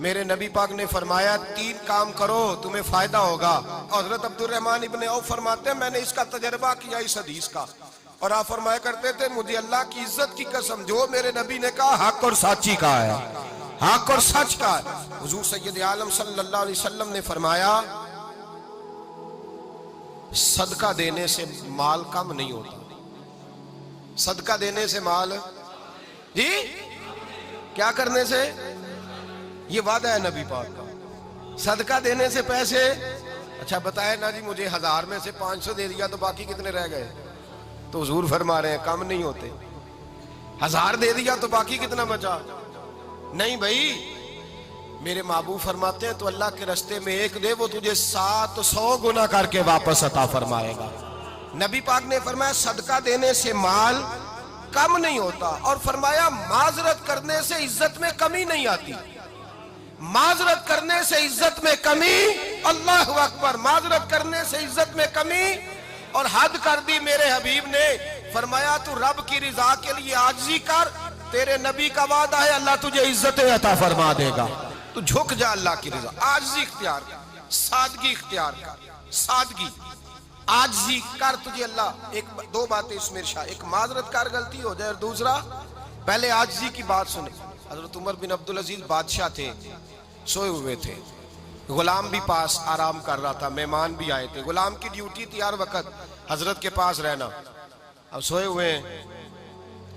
میرے نبی پاک نے فرمایا 3 کام کرو تمہیں فائدہ ہوگا. حضرت عبدالرحمن ابن عوف فرماتے ہیں میں نے اس کا تجربہ کیا اس حدیث کا, اور آپ فرمایا کرتے تھے مجھے اللہ کی عزت کی قسم جو میرے نبی نے کہا حق اور سچی کا ہے, حق اور سچ کا ہے. حضور سید عالم صلی اللہ علیہ وسلم نے فرمایا صدقہ دینے سے مال کم نہیں ہوتا. صدقہ دینے سے مال جی کیا کرنے سے, یہ وعدہ ہے نبی پاک کا. صدقہ دینے سے پیسے, اچھا بتائے نا جی مجھے 1000 میں سے 500 دے دیا تو باقی کتنے رہ گئے؟ تو حضور فرما رہے ہیں کم نہیں ہوتے. 1000 دے دیا تو باقی کتنا بچا؟ نہیں بھائی, میرے محبوب فرماتے ہیں تو اللہ کے رستے میں 1 دے وہ تجھے 700 گنا کر کے واپس عطا فرمائے گا. نبی پاک نے فرمایا صدقہ دینے سے مال کم نہیں ہوتا, اور فرمایا معذرت کرنے سے عزت میں کمی نہیں آتی. معذرت کرنے سے عزت میں کمی, اللہ اکبر, معذرت کرنے سے عزت میں کمی. اور حد کر دی میرے حبیب نے, فرمایا تو رب کی رضا کے لیے عاجزی کر, تیرے نبی کا وعدہ ہے اللہ تجھے عزت عطا فرما دے گا. تو جھک جا اللہ کی رضا, عاجزی اختیار کر, سادگی اختیار کر, سادگی عاجزی کر, تجھے اللہ 2 باتیں اس میں ارشاد, ایک معذرت کر غلطی ہو جائے, اور دوسرا پہلے عاجزی کی بات سنیں. حضرت عمر بن عبدالعزیز بادشاہ تھے, سوئے ہوئے تھے, غلام بھی پاس آرام کر رہا تھا, مہمان بھی آئے تھے. غلام کی ڈیوٹی تھی ہر وقت حضرت کے پاس رہنا. اب سوئے ہوئے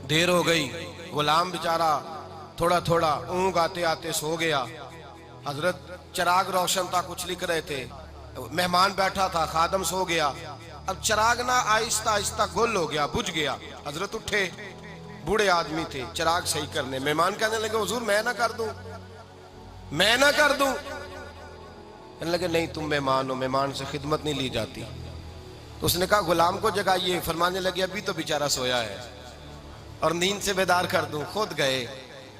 دیر ہو گئی, غلام بیچارہ تھوڑا تھوڑا اونگ آتے آتے سو گیا. حضرت چراغ روشن تھا, کچھ لکھ رہے تھے, مہمان بیٹھا تھا, خادم سو گیا. اب چراغ نہ آہستہ آہستہ گل ہو گیا, بجھ گیا. حضرت اٹھے, بوڑھے آدمی تھے, چراغ صحیح کرنے. مہمان کہنے لگے حضور میں نہ کر دوں, میں نہ کر دوں. کہنے لگے نہیں تم مہمان ہو, مہمان سے خدمت نہیں لی جاتی. تو اس نے کہا غلام کو جگائیے. فرمانے لگے ابھی تو بیچارہ سویا ہے اور نیند سے بیدار کر دوں. خود گئے,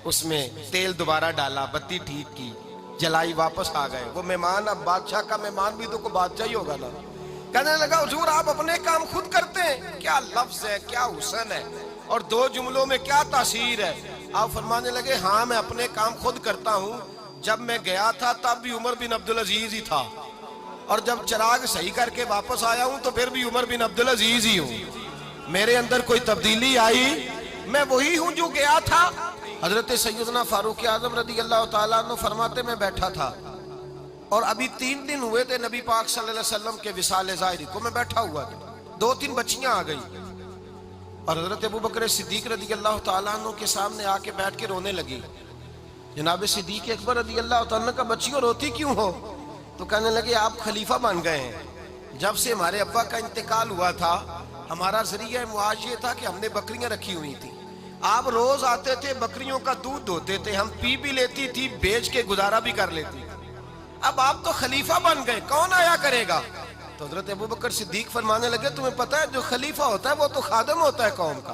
اس میں تیل دوبارہ ڈالا, بتی ٹھیک کی, جلائی, واپس آ گئے. وہ مہمان, اب بادشاہ کا مہمان بھی تو کوئی بادشاہ ہی ہوگا نا. کہنے لگا حضور آپ اپنے کام خود کرتے ہیں, کیا لفظ ہے, کیا حسن ہے, اور 2 جملوں میں کیا تاثیر ہے. آپ فرمانے لگے ہاں میں اپنے کام خود کرتا ہوں. جب میں گیا تھا تب بھی عمر بن عبدالعزیز ہی تھا, اور جب چراغ صحیح کر کے واپس آیا ہوں تو پھر بھی عمر بن عبدالعزیز ہی ہوں. میرے اندر کوئی تبدیلی آئی, میں وہی ہوں جو گیا تھا. حضرت سیدنا فاروق اعظم رضی اللہ تعالیٰ عنہ فرماتے میں بیٹھا تھا, اور ابھی 3 دن ہوئے تھے نبی پاک صلی اللہ علیہ وسلم کے وصال ظاہری کو. میں بیٹھا ہوا تھا, 2-3 بچیاں آ گئی, اور حضرت ابوبکر صدیق رضی اللہ تعالیٰ عنہ کے سامنے آ کے بیٹھ کے رونے لگی. جناب صدیق اکبر رضی اللہ تعالیٰ عنہ کا بچیوں روتی کیوں ہو؟ تو کہنے لگے آپ خلیفہ بن گئے ہیں. جب سے ہمارے ابا کا انتقال ہوا تھا ہمارا ذریعہ معاش یہ تھا کہ ہم نے بکریاں رکھی ہوئی تھی. آپ روز آتے تھے, بکریوں کا دودھ دھوتے تھے, ہم پی بھی لیتی تھی, بیچ کے گزارا بھی کر لیتی. اب آپ تو خلیفہ بن گئے, کون آیا کرے گا؟ تو حضرت ابوبکر صدیق فرمانے لگے تمہیں پتہ ہے جو خلیفہ ہوتا ہے وہ تو خادم ہوتا ہے قوم کا,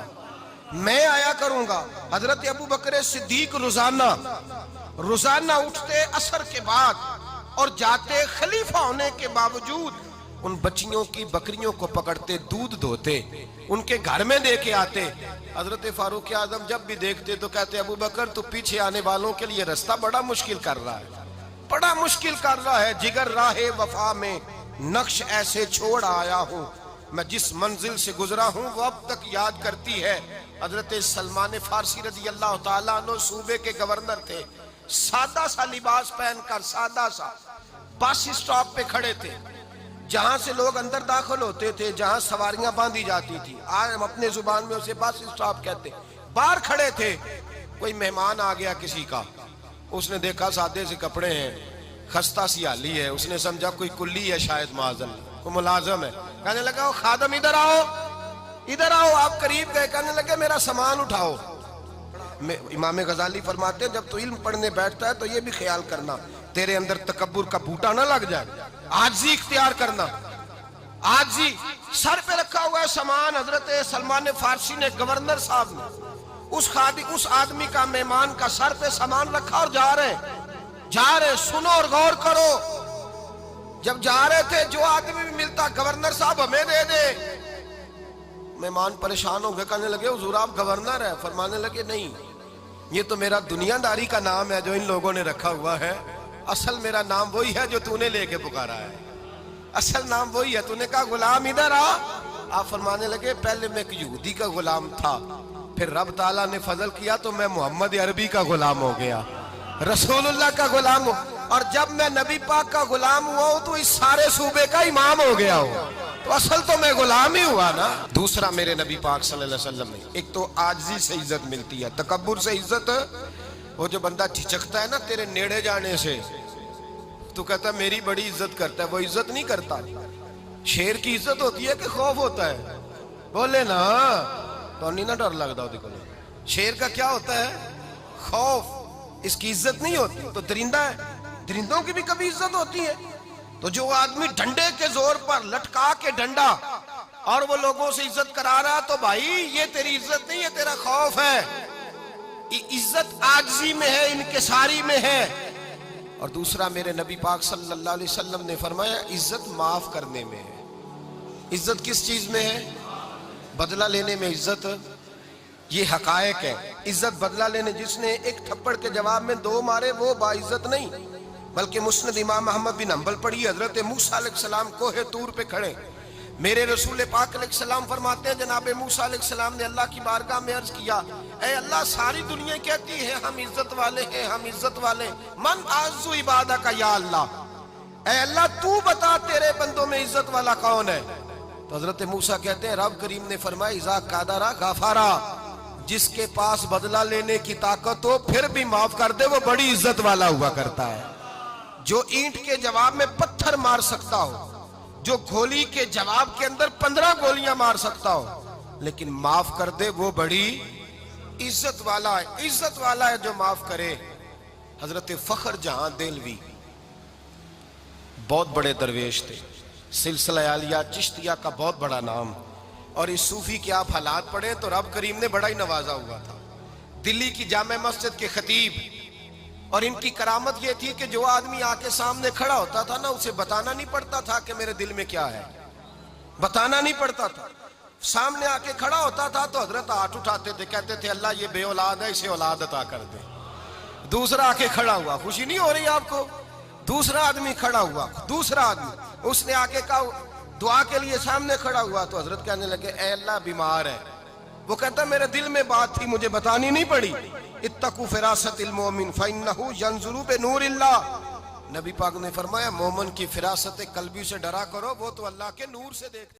میں آیا کروں گا. حضرت ابوبکر صدیق روزانہ اٹھتے عصر کے بعد اور جاتے, خلیفہ ہونے کے باوجود ان بچیوں کی بکریوں کو پکڑتے, دودھ دھوتے, ان کے گھر میں دے کے آتے. حضرت فاروق اعظم جب بھی دیکھتے تو کہتے ابوبکر تو پیچھے آنے والوں کے لیے رستہ بڑا مشکل کر رہا ہے, بڑا مشکل کر رہا ہے. جگر راہ وفا میں نقش ایسے چھوڑ آیا ہوں, میں جس منزل سے گزرا ہوں وہ اب تک یاد کرتی ہے. حضرت سلمان فارسی رضی اللہ تعالیٰ عنہ صوبے کے گورنر تھے, سادہ سا لباس پہن کر, سادہ سا, بس اسٹاپ پہ کھڑے تھے, جہاں سے لوگ اندر داخل ہوتے تھے, جہاں سواریاں باندھی جاتی تھی, آج ہم اپنے زبان میں اسے بس اسٹاپ کہتے. باہر کھڑے تھے, کوئی مہمان آ گیا کسی کا, اس نے دیکھا سادے سے کپڑے ہیں, خستہ سی حالی ہے, اس نے سمجھا کوئی کلی ہے شاید, معاذن کوئی ملازم ہے. کہنے لگا خادم ادھر آؤ, ادھر آؤ. آپ قریب گئے, کہنے لگے میرا سامان اٹھاؤ. امام غزالی فرماتے ہیں جب تو علم پڑھنے بیٹھتا ہے تو یہ بھی خیال کرنا تیرے اندر تکبر کا بوٹا نہ لگ جائے, عاجزی اختیار کرنا. عاجزی, سر پہ رکھا ہوا ہے سامان. حضرت سلمان فارسی نے, گورنر صاحب نے, اس آدمی کا, مہمان کا سر پہ سامان رکھا اور جا رہے. سنو اور غور کرو. جب جا رہے تھے جو آدمی بھی ملتا, گورنر صاحب ہمیں دے دے. مہمان پریشان ہو گئے, کہنے لگے حضور آپ گورنر ہیں؟ فرمانے لگے نہیں, یہ تو میرا دنیا داری کا نام ہے جو ان لوگوں نے رکھا ہوا ہے، اصل میرا نام وہی ہے جو تو نے لے کے پکارا ہے، اصل نام وہی ہے۔ تو نے کہا غلام ادھر آ، آپ فرمانے لگے پہلے میں ایک یہودی کا غلام تھا، پھر رب تعالیٰ نے فضل کیا تو میں محمد عربی کا غلام ہو گیا، رسول اللہ کا غلام ہوں، اور جب میں نبی پاک کا غلام ہوا ہوں تو اس سارے صوبے کا امام ہو گیا ہوں، تو اصل تو میں غلام ہی ہوا نا۔ دوسرا میرے نبی پاک صلی اللہ علیہ وسلم نے ایک تو عاجزی سے عزت ملتی ہے، تکبر سے عزت، وہ جو بندہ جھجکتا ہے نا تیرے نیڑے جانے سے، تو کہتا ہے میری بڑی عزت کرتا ہے، وہ عزت نہیں کرتا۔ شیر کی عزت ہوتی ہے کہ خوف ہوتا ہے؟ بولے نا تو نہیں نہ ڈر لگتا ہوتی کو۔ شیر کا کیا ہوتا ہے؟ خوف، اس کی عزت نہیں ہوتی۔ تو درندہ ہے، درندوں کی بھی کبھی عزت ہوتی ہے؟ تو جو آدمی ڈنڈے کے زور پر لٹکا کے ڈنڈا اور وہ لوگوں سے عزت کرا رہا، تو بھائی یہ تیری عزت نہیں ہے، تیرا خوف ہے۔ عزت عاجزی میں ہے، انکساری میں ہے۔ اور دوسرا میرے نبی پاک صلی اللہ علیہ وسلم نے فرمایا عزت معاف کرنے میں ہے۔ عزت کس چیز میں ہے؟ بدلہ لینے میں عزت، یہ حقائق ہے۔ عزت بدلہ لینے، جس نے ایک تھپڑ کے جواب میں 2 مارے وہ باعزت نہیں، بلکہ مسند امام احمد بن حنبل پڑھی، حضرت موسیٰ علیہ السلام کوہ طور پہ کھڑے، میرے رسول پاک علیہ السلام فرماتے ہیں جناب موسیٰ علیہ السلام نے اللہ کی بارگاہ میں عرض کیا، اے اللہ ساری دنیا کہتی ہے ہم عزت والے ہیں، ہم عزت والے، من اعز عبادک یا اللہ، اے اللہ تو بتا تیرے بندوں میں عزت والا کون ہے؟ تو حضرت موسیٰ کہتے ہیں رب کریم نے فرمایا اذا قادر غفارا، جس کے پاس بدلہ لینے کی طاقت ہو پھر بھی معاف کر دے وہ بڑی عزت والا ہوا کرتا ہے۔ جو اینٹ کے جواب میں پتھر مار سکتا ہو، جو گولی کے جواب کے اندر 15 گولیاں مار سکتا ہو، لیکن معاف کر دے وہ بڑی عزت والا ہے۔ عزت والا ہے جو معاف کرے۔ حضرت فخر جہاں دہلوی بہت بڑے درویش تھے، سلسلہ عالیہ چشتیہ کا بہت بڑا نام، اور اس صوفی کے آپ حالات پڑھیں تو رب کریم نے بڑا ہی نوازا ہوا تھا۔ دلی کی جامع مسجد کے خطیب، اور ان کی کرامت یہ تھی کہ جو آدمی آ کے سامنے کھڑا ہوتا تھا نا اسے بتانا نہیں پڑتا تھا کہ میرے دل میں کیا ہے، بتانا نہیں پڑتا تھا۔ سامنے آ کے کھڑا ہوتا تھا تو حضرت ہاتھ اٹھاتے تھے، کہتے تھے اللہ یہ بے اولاد ہے اسے اولاد عطا کر دے۔ دوسرا آ کے کھڑا ہوا، خوشی نہیں ہو رہی آپ کو؟ دوسرا آدمی کھڑا ہوا، دوسرا آدمی، اس نے آ کے کہا دعا کے لیے سامنے کھڑا ہوا تو حضرت کہنے لگے اے اللہ بیمار ہے، وہ کہتا میرے دل میں بات تھی مجھے بتانی نہیں پڑی، اتقوا فراست المومن فإنہ ینظر بنور اللہ، نبی پاک نے فرمایا مومن کی فراست قلبی سے ڈرا کرو، وہ تو اللہ کے نور سے دیکھتا